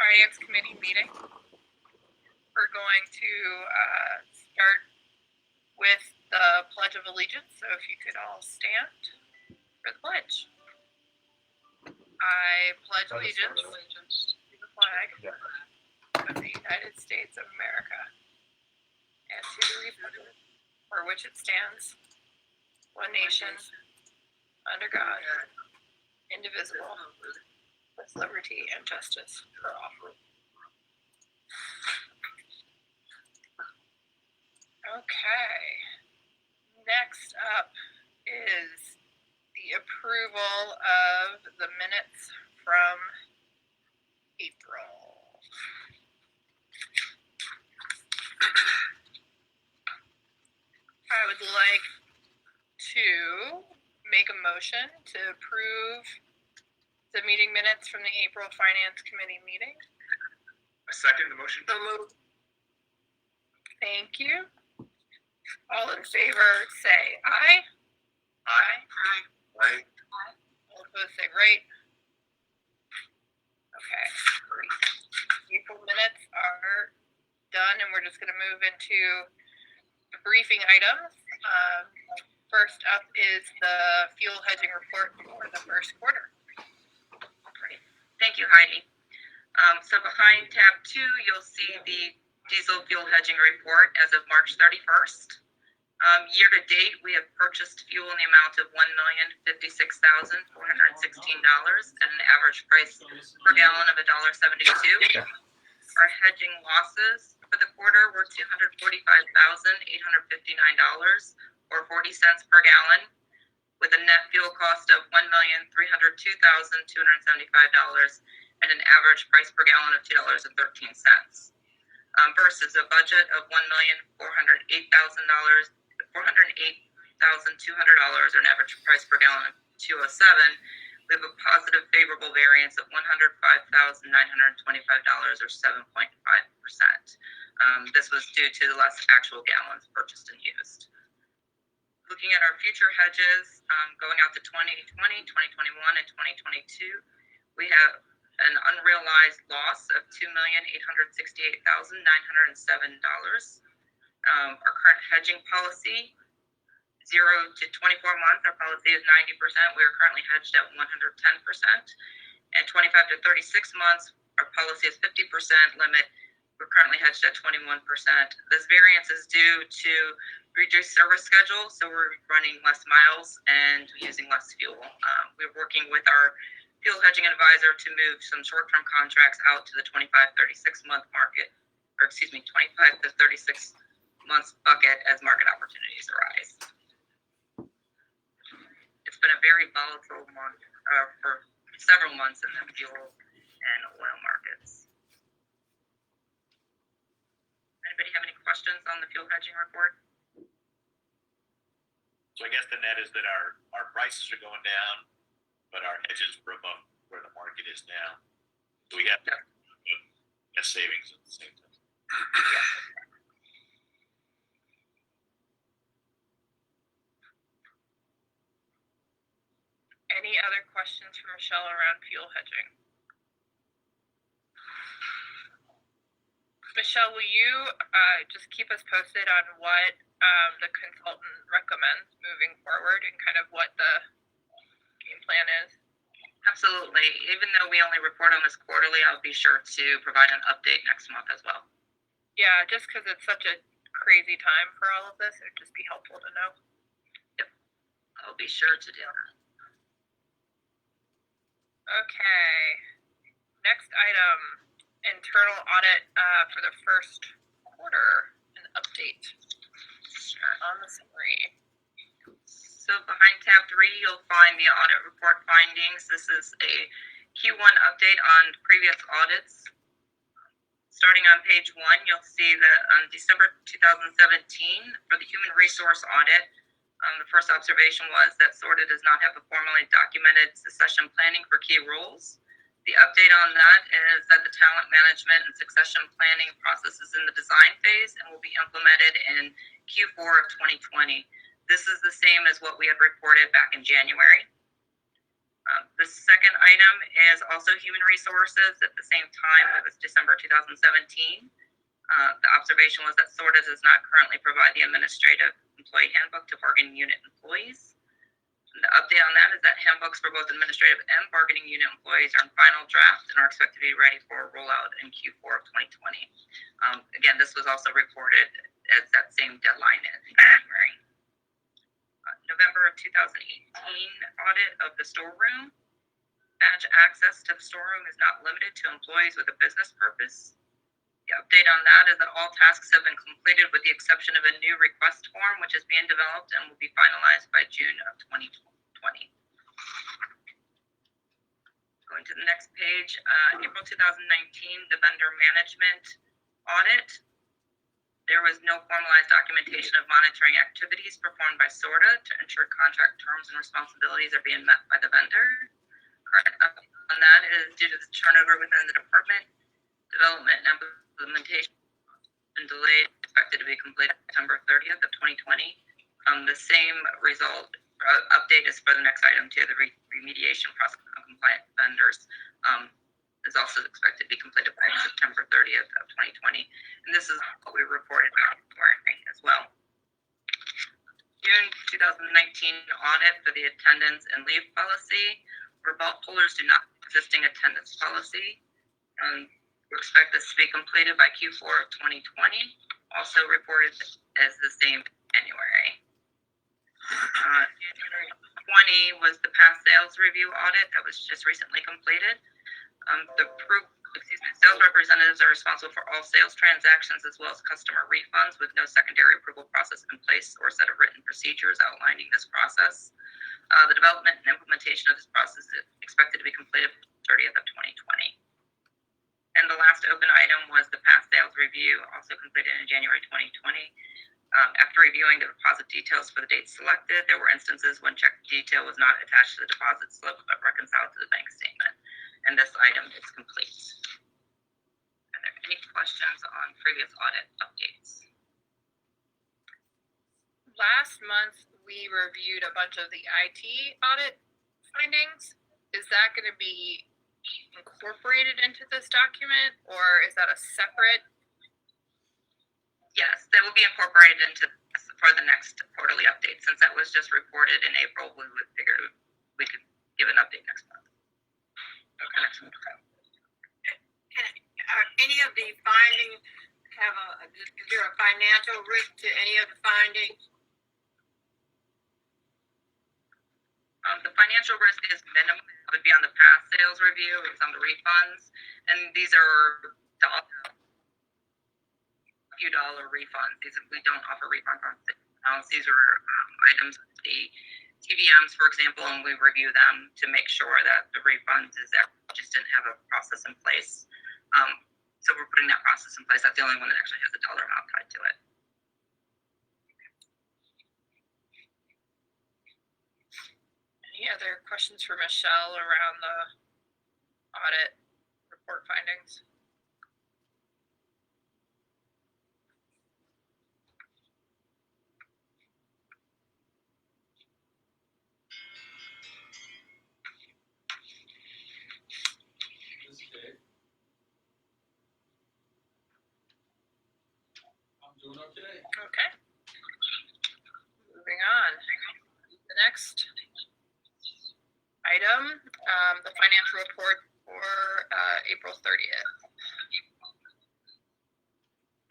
Finance Committee meeting. We're going to start with the Pledge of Allegiance, so if you could all stand for the pledge. I pledge allegiance to the flag of the United States of America and to the republic for which it stands, one nation, under God, indivisible, with liberty and justice for all. Okay. Next up is the approval of the minutes from April. I would like to make a motion to approve the meeting minutes from the April Finance Committee meeting. I second the motion. Thank you. All in favor say aye. Aye. Aye. All opposed say right. Okay, great. April minutes are done, and we're just going to move into the briefing items. First up is the fuel hedging report for the first quarter. Great. Thank you, Heidi. So behind tab 2, you'll see the diesel fuel hedging report as of March 31st. Year to date, we have purchased fuel in the amount of $1,056,416 at an average price per gallon of $1.72. Our hedging losses for the quarter were $245,859 or 40 cents per gallon, with a net fuel cost of $1,302,275 and an average price per gallon of $2.13. Versus a budget of $1,408,200 or an average price per gallon of $2.07, we have a positive favorable variance of $105,925 or 7.5%. This was due to the less actual gallons purchased and used. Looking at our future hedges, going out to 2020, 2021, and 2022, we have an unrealized loss of $2,868,907. Our current hedging policy, 0 to 24 months, our policy is 90%. We are currently hedged at 110%. And 25 to 36 months, our policy is 50% limit. We're currently hedged at 21%. This variance is due to reduced service schedule, so we're running less miles and using less fuel. We're working with our fuel hedging advisor to move some short-term contracts out to the 25-36 month market, or 25 to 36 months bucket as market opportunities arise. It's been a very volatile month for several months in the fuel and oil markets. Anybody have any questions on the fuel hedging report? So I guess the net is that our prices are going down, but our hedges were above where the market is now. So we got net savings at the same time. Any other questions for Michelle around fuel hedging? Michelle, will you just keep us posted on what the consultant recommends moving forward and kind of what the game plan is? Absolutely. Even though we only report on this quarterly, I'll be sure to provide an update next month as well. Yeah, just because it's such a crazy time for all of this, it would just be helpful to know. Yep. I'll be sure to do that. Okay. Next item, internal audit for the first quarter, an update on the summary. So behind tab 3, you'll find the audit report findings. This is a Q1 update on previous audits. Starting on page 1, you'll see that on December 2017, for the human resource audit, the first observation was that SORTA does not have a formally documented succession planning for key roles. The update on that is that the talent management and succession planning process is in the design phase and will be implemented in Q4 of 2020. This is the same as what we had reported back in January. The second item is also human resources. At the same time, it was December 2017. The observation was that SORTA does not currently provide the administrative employee handbook to bargaining unit employees. And the update on that is that handbooks for both administrative and bargaining unit employees are in final draft and are expected to be ready for a rollout in Q4 of 2020. Again, this was also reported as that same deadline in January. November of 2018 audit of the storeroom. Badge access to the storeroom is not limited to employees with a business purpose. The update on that is that all tasks have been completed with the exception of a new request form, which is being developed and will be finalized by June of 2020. Going to the next page, April 2019, the vendor management audit. There was no formalized documentation of monitoring activities performed by SORTA to ensure contract terms and responsibilities are being met by the vendor. Current update on that is due to the turnover within the department, development and implementation and delayed, expected to be completed September 30th of 2020. The same result update is for the next item too. The remediation process of compliant vendors is also expected to be completed by September 30th of 2020. And this is what we reported as well. June 2019 audit for the attendance and leave policy. For vault pullers do not have existing attendance policy. We expect this to be completed by Q4 of 2020. Also reported as the same January. January 20 was the past sales review audit that was just recently completed. Sales representatives are responsible for all sales transactions as well as customer refunds with no secondary approval process in place or set of written procedures outlining this process. The development and implementation of this process is expected to be completed 30th of 2020. And the last open item was the past sales review, also completed in January 2020. After reviewing the deposit details for the dates selected, there were instances when check detail was not attached to the deposit slip but reconciled to the bank statement. And this item is complete. Are there any questions on previous audit updates? Last month, we reviewed a bunch of the IT audit findings. Is that going to be incorporated into this document, or is that a separate? Yes, that will be incorporated into for the next quarterly update. Since that was just reported in April, we would figure we could give an update next month. Okay, next month. Are any of the findings is there a financial risk to any of the findings? The financial risk is minimal. It would be on the past sales review. It's on the refunds, and these are few dollar refunds. We don't offer refunds on sales. These are items, the TVMs, for example, and we review them to make sure that the refunds just didn't have a process in place. So we're putting that process in place. That's the only one that actually has a dollar amount tied to it. Any other questions for Michelle around the audit report findings? Doing okay. Okay. Moving on. The next item, the financial report for April 30th.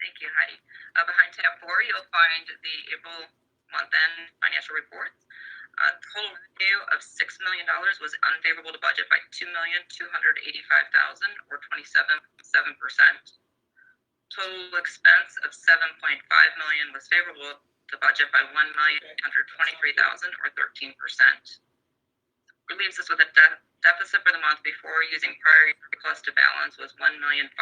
Thank you, Heidi. Behind tab 4, you'll find the April month-end financial reports. Total revenue of $6 million was unfavorable to budget by $2,285,000 or 27.7%. Total expense of $7.5 million was favorable to budget by $1,823,000 or 13%. It leaves us with a deficit for the month before using prior year plus to balance was $1,583,000.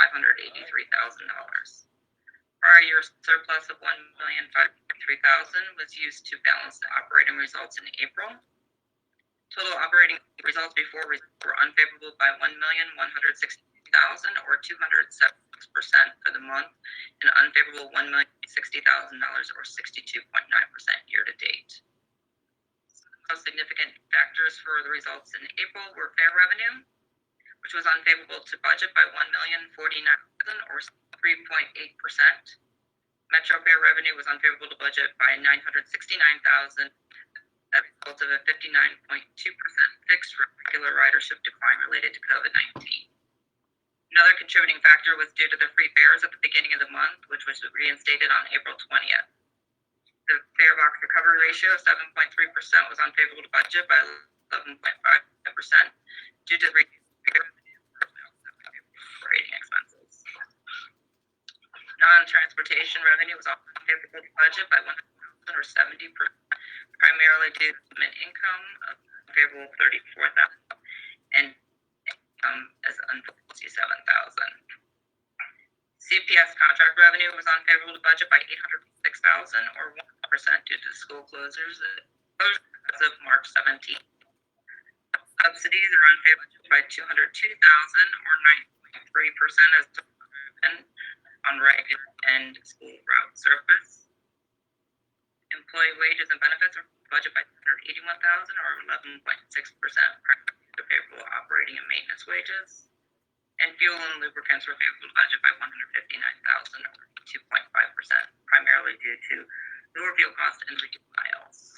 Prior year surplus of $1,583,000 was used to balance the operating results in April. Total operating results before were unfavorable by $1,160,000 or 276% for the month, and unfavorable $1,060,000 or 62.9% year to date. So the Most significant factors for the results in April were fare revenue, which was unfavorable to budget by $1,049,000 or 3.8%. Metro fare revenue was unfavorable to budget by $969,000 as a result of a 59.2% fixed regular ridership decline related to COVID-19. Another contributing factor was due to the free fares at the beginning of the month, which was reinstated on April 20th. The fare box recovery ratio of 7.3% was unfavorable to budget by 11.5% due to the operating expenses. Non-transportation revenue was also unfavorable to budget by $100,000 or 70%, primarily due to income of unfavorable $34,000 and income as unfavorable $67,000. CPS contract revenue was unfavorable to budget by $806,000 or 1% due to school closures as of March 17th. Subsidies are unfavorable by $202,000 or 9.3% as on regular and school route service. Employee wages and benefits are budget by $181,000 or 11.6%, primarily due to favorable operating and maintenance wages. And fuel and lubricants were favorable to budget by $159,000 or 2.5%, primarily due to lower fuel costs and reduced miles.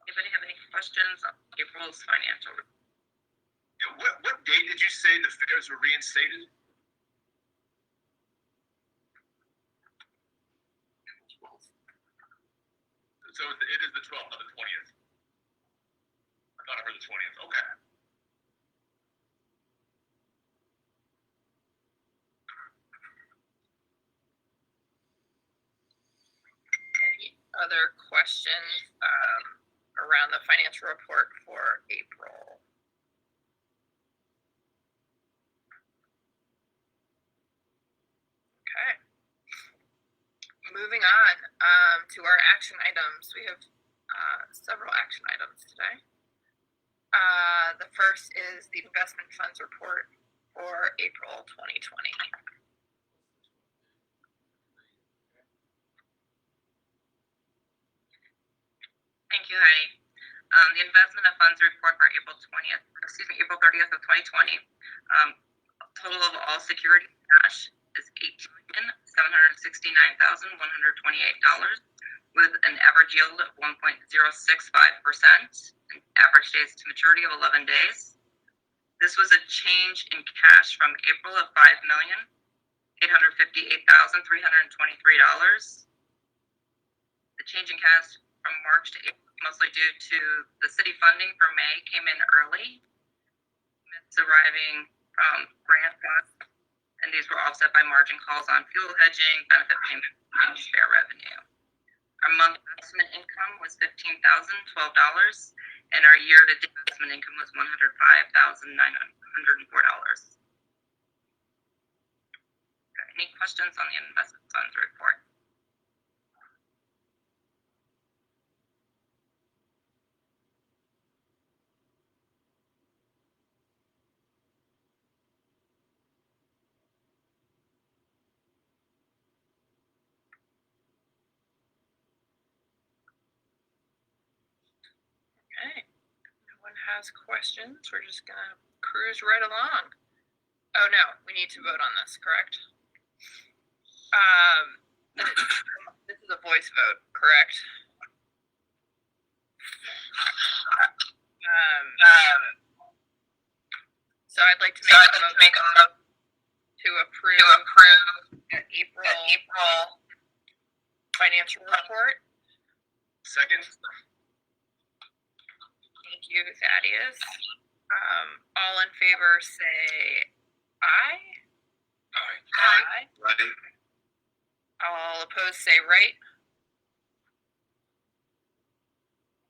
Anybody have any questions on April's financial report? Yeah, what date did you say the fares were reinstated? So it is the 12th, not the 20th. I thought I heard the 20th. Okay. Any other questions around the financial report for April? Okay. Moving on to our action items. We have several action items today. The first is the investment funds report for April 2020. Thank you, Heidi. The investment of funds report for April 30th of 2020. Total of all security cash is $8,769,128 with an average yield of 1.065%, an average days to maturity of 11 days. This was a change in cash from April of $5,858,323. The change in cash from March to April mostly due to the city funding for May came in early. It's arriving from grant funds, and these were offset by margin calls on fuel hedging, benefit payment, and spare revenue. Our monthly investment income was $15,012, and our year-to-date investment income was $105,904. Any questions on the investment funds report? Okay. No one has questions. We're just gonna cruise right along. Oh no, we need to vote on this, correct? This is a voice vote, correct? So I'd like to make a motion to approve the April financial report. Second? Thank you, Thaddeus. All in favor say aye. Aye. Aye. Right. All opposed say right.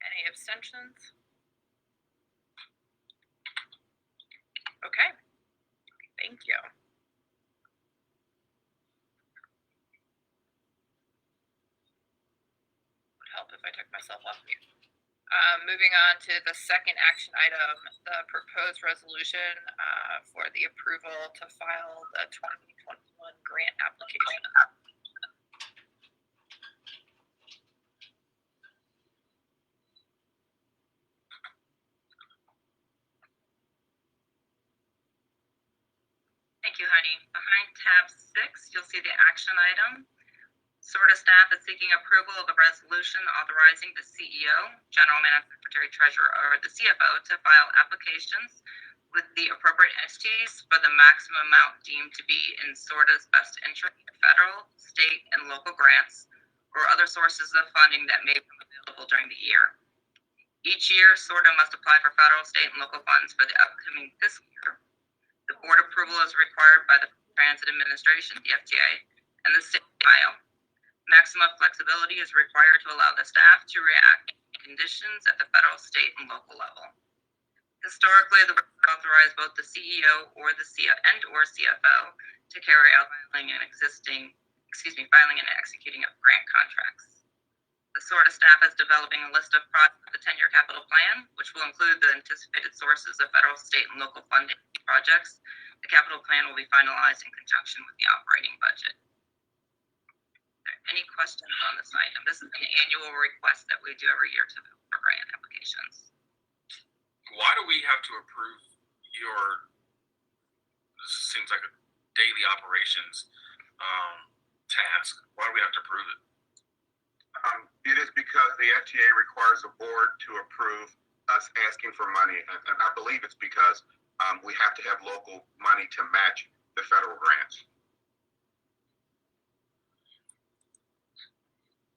Any abstentions? Okay. Thank you. Would help if I took myself off mute. Moving on to the second action item, the proposed resolution for the approval to file the 2021 grant application. Thank you, Heidi. Behind tab 6, you'll see the action item. SORTA staff is seeking approval of a resolution authorizing the CEO, General Manager, Secretary, Treasurer, or the CFO to file applications with the appropriate entities for the maximum amount deemed to be in SORTA's best interest of federal, state, and local grants or other sources of funding that may become available during the year. Each year, SORTA must apply for federal, state, and local funds for the upcoming fiscal year. The board approval is required by the Transit Administration, the FTA, and the state file. Maximum flexibility is required to allow the staff to react to conditions at the federal, state, and local level. Historically, the board authorized both the CEO or the CFO to carry out filing and executing of grant contracts. The SORTA staff is developing a list of projects for the 10-year capital plan, which will include the anticipated sources of federal, state, and local funding projects. The capital plan will be finalized in conjunction with the operating budget. Any questions on this item? This is an annual request that we do every year for grant applications. Why do we have to approve this seems like a daily operations task. Why do we have to approve it? It is because the FTA requires the board to approve us asking for money. And I believe it's because we have to have local money to match the federal grants.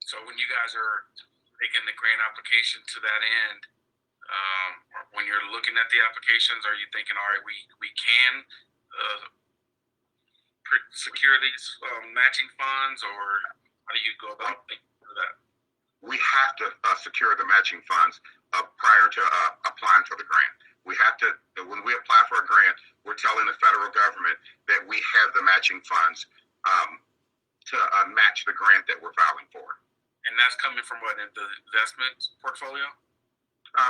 So when you guys are making the grant application to that end, when you're looking at the applications, are you thinking, all right, we can secure these matching funds, or how do you go about thinking of that? We have to secure the matching funds prior to applying for the grant. We have to, when we apply for a grant, we're telling the federal government that we have the matching funds to match the grant that we're filing for. And that's coming from what, in the investment portfolio?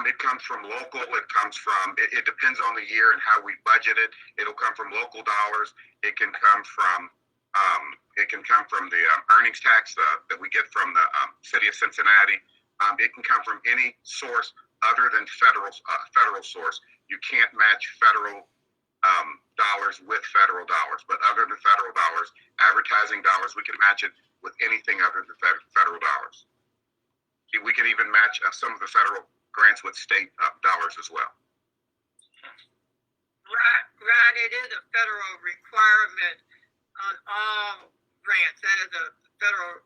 It comes from local. It comes from. It depends on the year and how we budget it. It'll come from local dollars. It can come from. It can come from the earnings tax that we get from the city of Cincinnati. It can come from any source other than federal source. You can't match federal dollars with federal dollars, but other than federal dollars, advertising dollars, we can match it with anything other than federal dollars. We can even match some of the federal grants with state dollars as well. Right, it is a federal requirement on all grants. That is a federal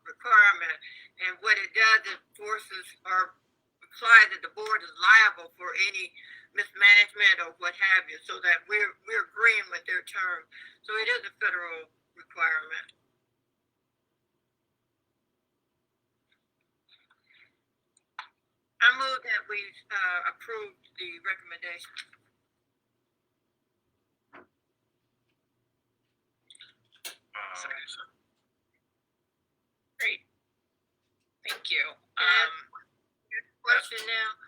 requirement. And what it does, it forces or implies that the board is liable for any mismanagement or what have you, so that we're agreeing with their terms. So it is a federal requirement. I move that we approve the recommendation. Great. Thank you. Question now.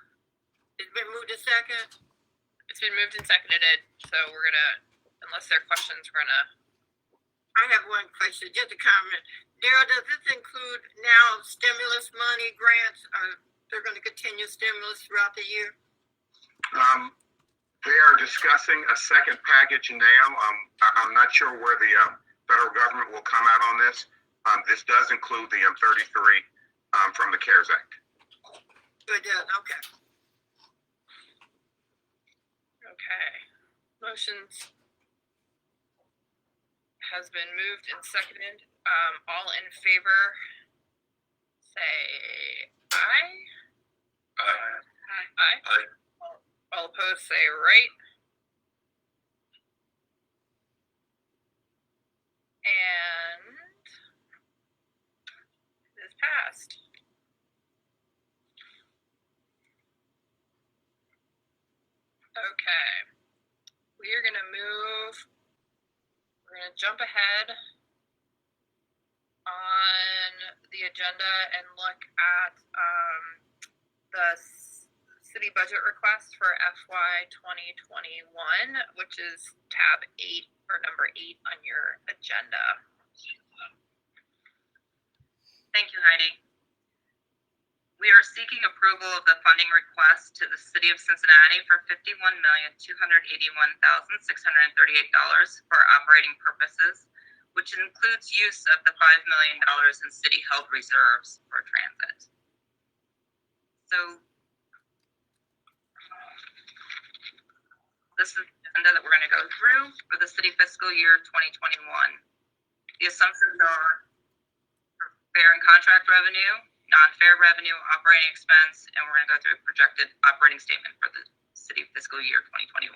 It's been moved to second. It's been moved and seconded, so we're gonna, unless there are questions, we're gonna. I have one question, just a comment. Daryl, does this include now stimulus money grants? Or they're going to continue stimulus throughout the year? They are discussing a second package now. I'm not sure where the federal government will come out on this. This does include the M33 from the CARES Act. It does, okay. Okay. Motions has been moved and seconded. All in favor, say aye. Aye. All opposed, say right. And it is passed. Okay. We are going to move, we're going to jump ahead on the agenda and look at the city budget request for FY 2021, which is tab 8 or number 8 on your agenda. Thank you, Heidi. We are seeking approval of the funding request to the City of Cincinnati for $51,281,638 for operating purposes, which includes use of the $5 million in city-held reserves for transit. So this is the agenda that we're going to go through for the city fiscal year 2021. The assumptions are fair and contract revenue, non-fair revenue, operating expense, and we're going to go through a projected operating statement for the city fiscal year 2021.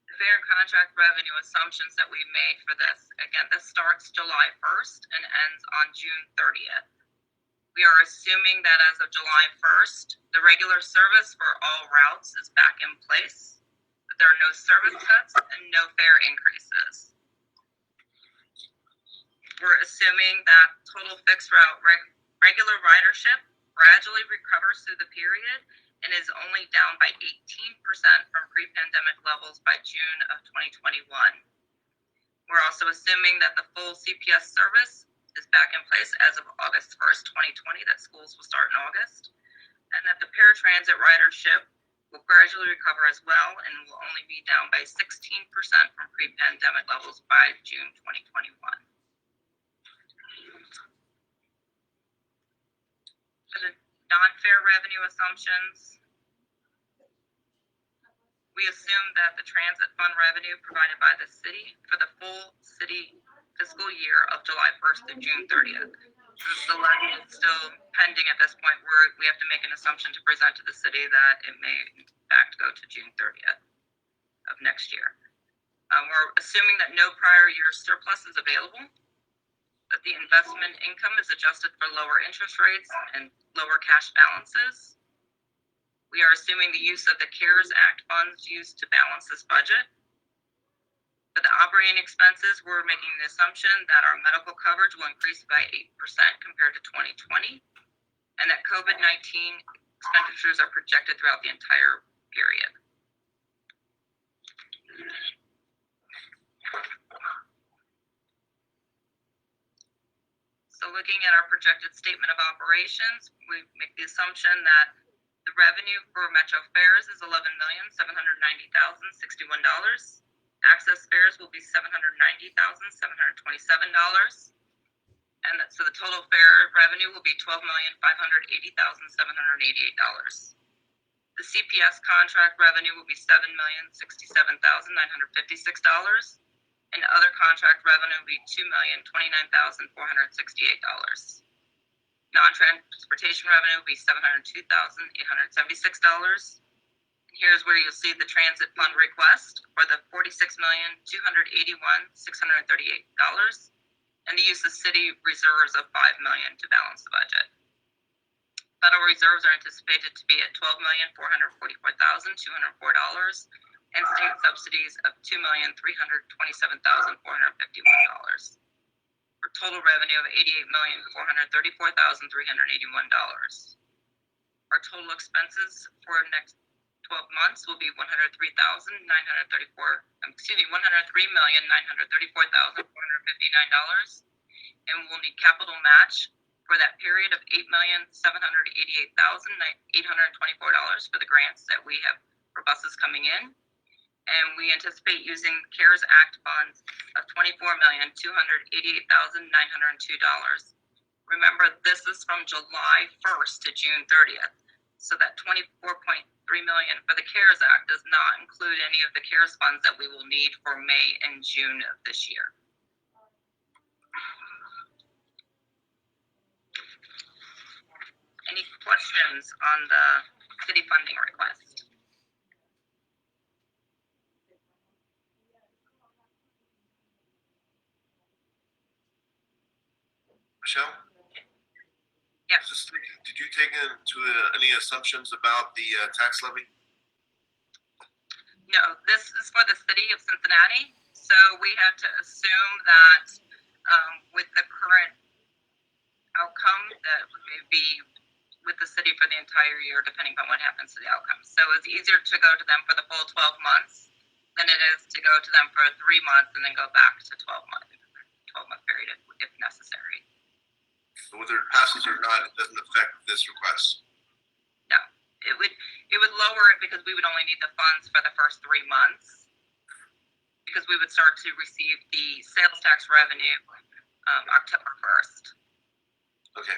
The fair and contract revenue assumptions that we made for this, again, this starts July 1st and ends on June 30th. We are assuming that as of July 1st, the regular service for all routes is back in place, that there are no service cuts and no fare increases. We're assuming that total fixed route regular ridership gradually recovers through the period and is only down by 18% from pre-pandemic levels by June of 2021. We're also assuming that the full CPS service is back in place as of August 1st, 2020, that schools will start in August, and that the paratransit ridership will gradually recover as well and will only be down by 16% from pre-pandemic levels by June 2021. For the non-fare revenue assumptions, we assume that the transit fund revenue provided by the city for the full city fiscal year of July 1st to June 30th. Since the levy is still pending at this point, we have to make an assumption to present to the city that it may in fact go to June 30th of next year. We're assuming that no prior year surplus is available, that the investment income is adjusted for lower interest rates and lower cash balances. We are assuming the use of the CARES Act funds used to balance this budget. For the operating expenses, we're making the assumption that our medical coverage will increase by 8% compared to 2020, and that COVID-19 expenditures are projected throughout the entire period. So looking at our projected statement of operations, we make the assumption that the revenue for Metro fares is $11,790,061. Access fares will be $790,727. And so the total fare revenue will be $12,580,788. The CPS contract revenue will be $7,067,956. And other contract revenue will be $2,029,468. Non-transportation revenue will be $702,876. And here's where you'll see the transit fund request for the $46,281,638, and the use of city reserves of $5 million to balance the budget. Federal reserves are anticipated to be at $12,444,204. And state subsidies of $2,327,451, for total revenue of $88,434,381. Our total expenses for the next 12 months will be $103,934,459, and we'll need capital match for that period of $8,788,824 for the grants that we have for buses coming in. And we anticipate using CARES Act funds of $24,288,902. Remember, this is from July 1st to June 30th. So that $24.3 million for the CARES Act does not include any of the CARES funds that we will need for May and June of this year. Any questions on the city funding request? Michelle? Yes. Did you take into any assumptions about the tax levy? No, this is for the city of Cincinnati. So we had to assume that with the current outcome that we may be with the city for the entire year, depending on what happens to the outcome. So it's easier to go to them for the full 12 months than it is to go to them for 3 months and then go back to 12-month period if necessary. So whether it passes or not, it doesn't affect this request. No, it would lower it because we would only need the funds for the first 3 months, because we would start to receive the sales tax revenue October 1st. Okay.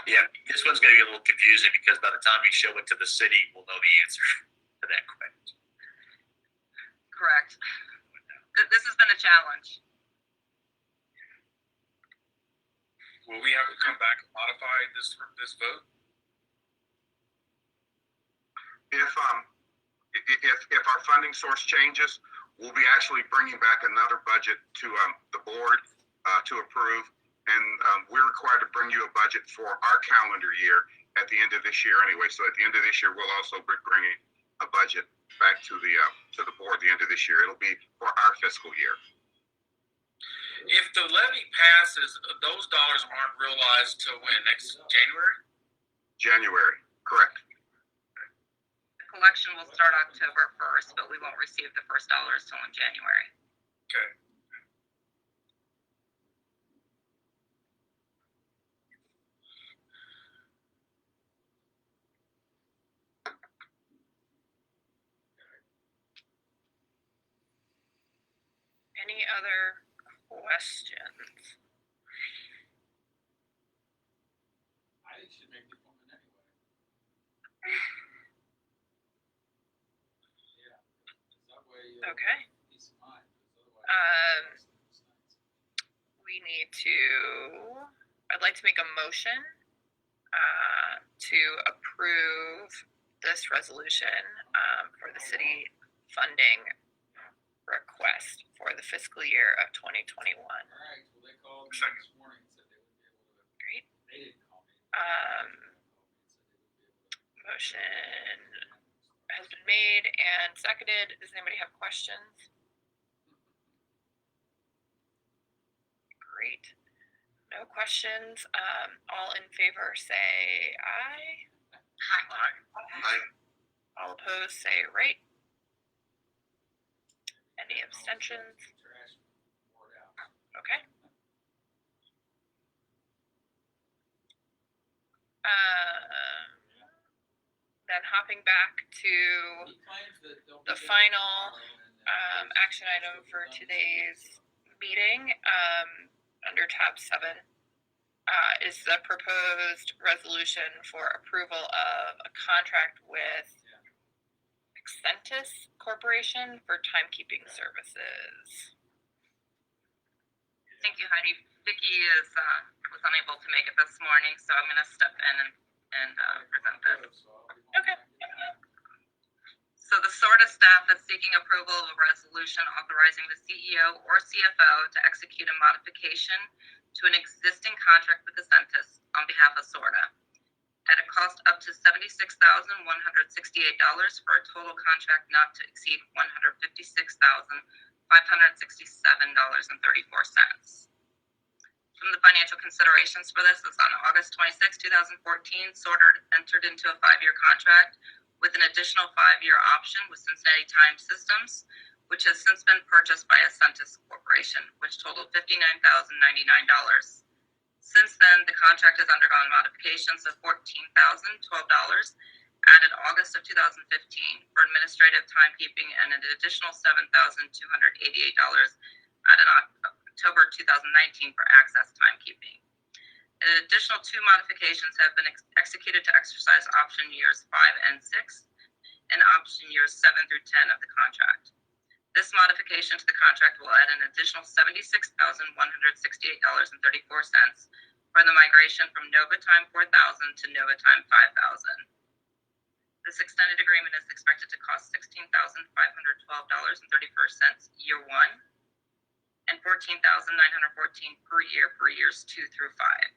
Yeah, this one's gonna be a little confusing because by the time we show it to the city, we'll know the answer to that question. Correct. This has been a challenge. Will we have to come back and modify this vote? If our funding source changes, we'll be actually bringing back another budget to the board to approve, and we're required to bring you a budget for our calendar year at the end of this year anyway. So at the end of this year, we'll also be bringing a budget back to the board at the end of this year. It'll be for our fiscal year. If the levy passes, those dollars aren't realized till when? Next January? January, correct. The collection will start October 1st, but we won't receive the first dollars till in January. Okay. Any other questions? I think you should make the appointment anyway. Yeah, 'cause that way you'll Okay. have peace of mind, 'cause otherwise it's nice. We need to, I'd like to make a motion to approve this resolution for the city funding request for the fiscal year of 2021. All right, well, they called me this morning and said they wouldn't be able to. Great. They didn't call me. They called me and said they wouldn't be able to. Motion has been made and seconded. Does anybody have questions? Great. No questions. All in favor say aye. Aye. All opposed say right. Any abstentions? Trash poured out. Okay. Then hopping back to He claims that they'll the be there final, tomorrow and that action item for today's meeting, under tab 7, is the proposed resolution for approval of a contract with Excentis Corporation for timekeeping services. Thank you, Heidi. Vicky was unable to make it this morning, so I'm going to step in and present this. Okay. So the SORTA staff is seeking approval of a resolution authorizing the CEO or CFO to execute a modification to an existing contract with Excentis on behalf of SORTA at a cost up to $76,168 for a total contract not to exceed $156,567.34. From the financial considerations for this is on August 26, 2014, SORTA entered into a 5-year contract with an additional 5-year option with Cincinnati Time Systems, which has since been purchased by Excentis Corporation, which totaled $59,099. Since then, the contract has undergone modifications of $14,012, added August of 2015 for administrative timekeeping, and an additional $7,288 added October 2019 for access timekeeping. An additional 2 modifications have been executed to exercise option years 5 and 6 and option years 7 through 10 of the contract. This modification to the contract will add an additional $76,168.34 for the migration from NovaTime 4000 to NovaTime 5000. This extended agreement is expected to cost $16,512.31 year 1 and $14,914 per year for years 2 through 5.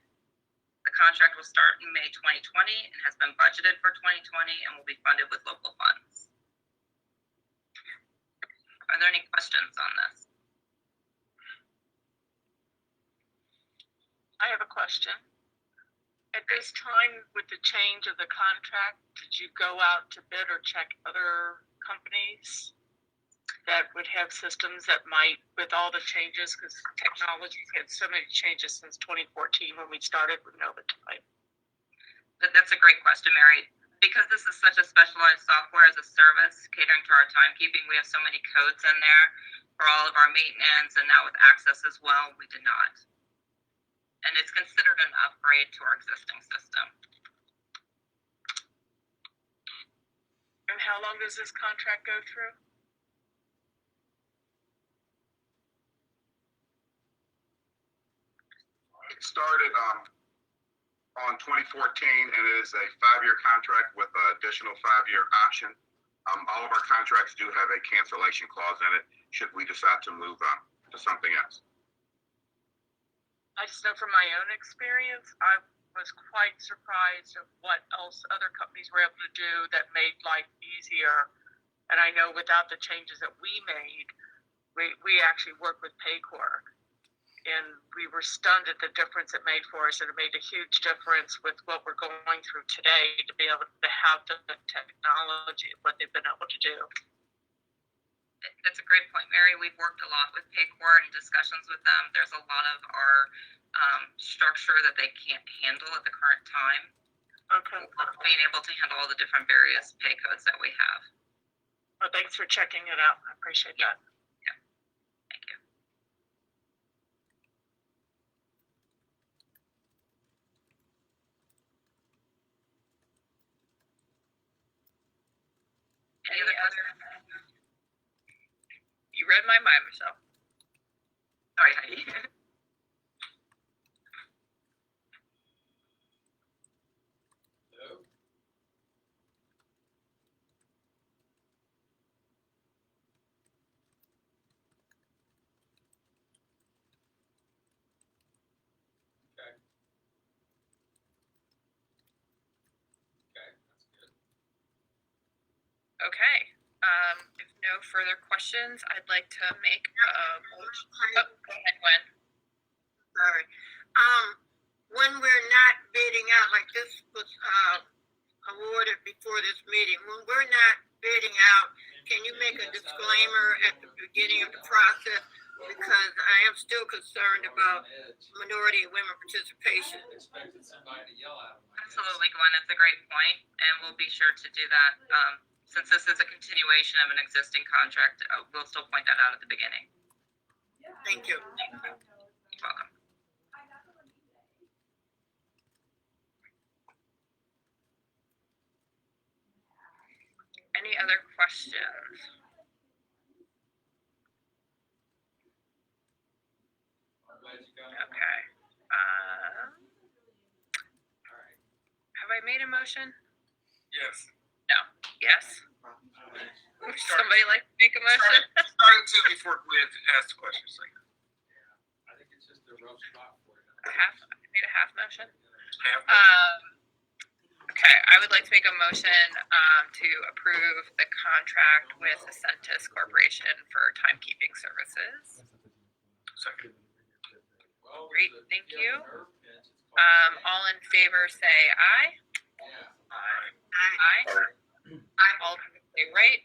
The contract will start in May 2020 and has been budgeted for 2020 and will be funded with local funds. Are there any questions on this? I have a question. At this time, with the change of the contract, did you go out to bid or check other companies? that would have systems that might, with all the changes, because technology's had so many changes since 2014 when we started with Novatime. That's a great question, Mary. Because this is such a specialized software as a service catering to our timekeeping, we have so many codes in there for all of our maintenance, and now with access as well, we did not. And it's considered an upgrade to our existing system. And how long does this contract go through? It started on 2014, and it is a 5-year contract with an additional 5-year option. All of our contracts do have a cancellation clause in it should we decide to move to something else. I just know from my own experience, I was quite surprised of what else other companies were able to do that made life easier. And I know without the changes that we made, we actually worked with Paycor. And we were stunned at the difference it made for us, and it made a huge difference with what we're going through today to be able to have the technology, what they've been able to do. That's a great point, Mary. We've worked a lot with Paycor and discussions with them. There's a lot of our structure that they can't handle at the current time. Okay. Being able to handle all the different various pay codes that we have. Well, thanks for checking it out. I appreciate that. Yeah. Thank you. Any other? You read my mind, Michelle. Sorry, Heidi. Okay. If no further questions, I'd like to make a motion. Oh, go ahead, Gwen. Sorry. When we're not bidding out, like this was, awarded before this meeting, when we're not bidding out, can you make a disclaimer at the beginning of the process? Because I am still concerned about minority and women participation. Absolutely, Gwen. That's a great point, and we'll be sure to do that. Since this is a continuation of an existing contract, we'll still point that out at the beginning. Thank you. You're welcome. Any other questions? Okay. Have I made a motion? Yes. No. Yes? Would somebody like to make a motion? Starting to before Gwen asked the question. I think it's just a rough spot for it. I made a half motion. Half. Okay, I would like to make a motion to approve the contract with Ascentus Corporation for timekeeping services. Second. Great, thank you. All in favor say aye. Aye. All say right.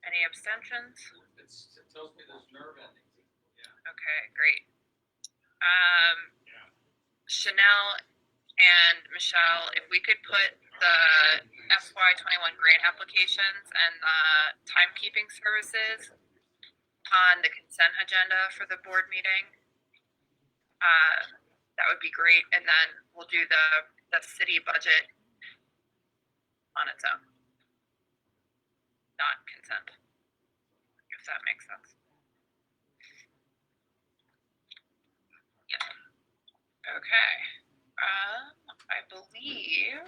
Any abstentions? It tells me there's nerve endings. Yeah. Okay, great. Chanel and Michelle, if we could put the FY21 grant applications and the timekeeping services on the consent agenda for the board meeting, that would be great. And then we'll do the city budget on its own, not consent, if that makes sense. Yeah. Okay. I believe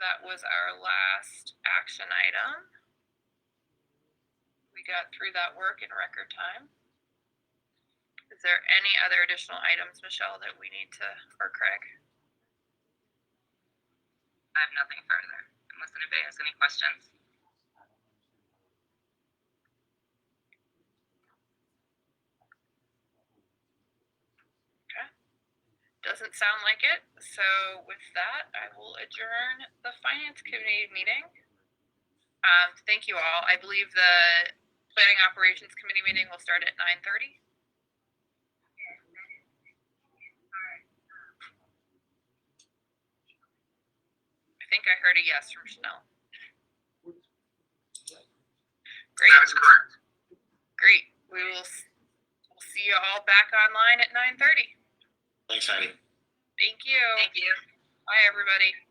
that was our last action item. We got through that work in record time. Is there any other additional items, Michelle, that we need to, or Craig? I have nothing further, unless anybody has any questions. Doesn't sound like it. So with that, I will adjourn the Finance Committee meeting. Thank you all. I believe the Planning Operations Committee meeting will start at 9:30. I think I heard a yes from Chanel. Great. That is correct. Great. We'll see you all back online at 9:30. Thanks, Heidi. Thank you. Thank you. Bye, everybody.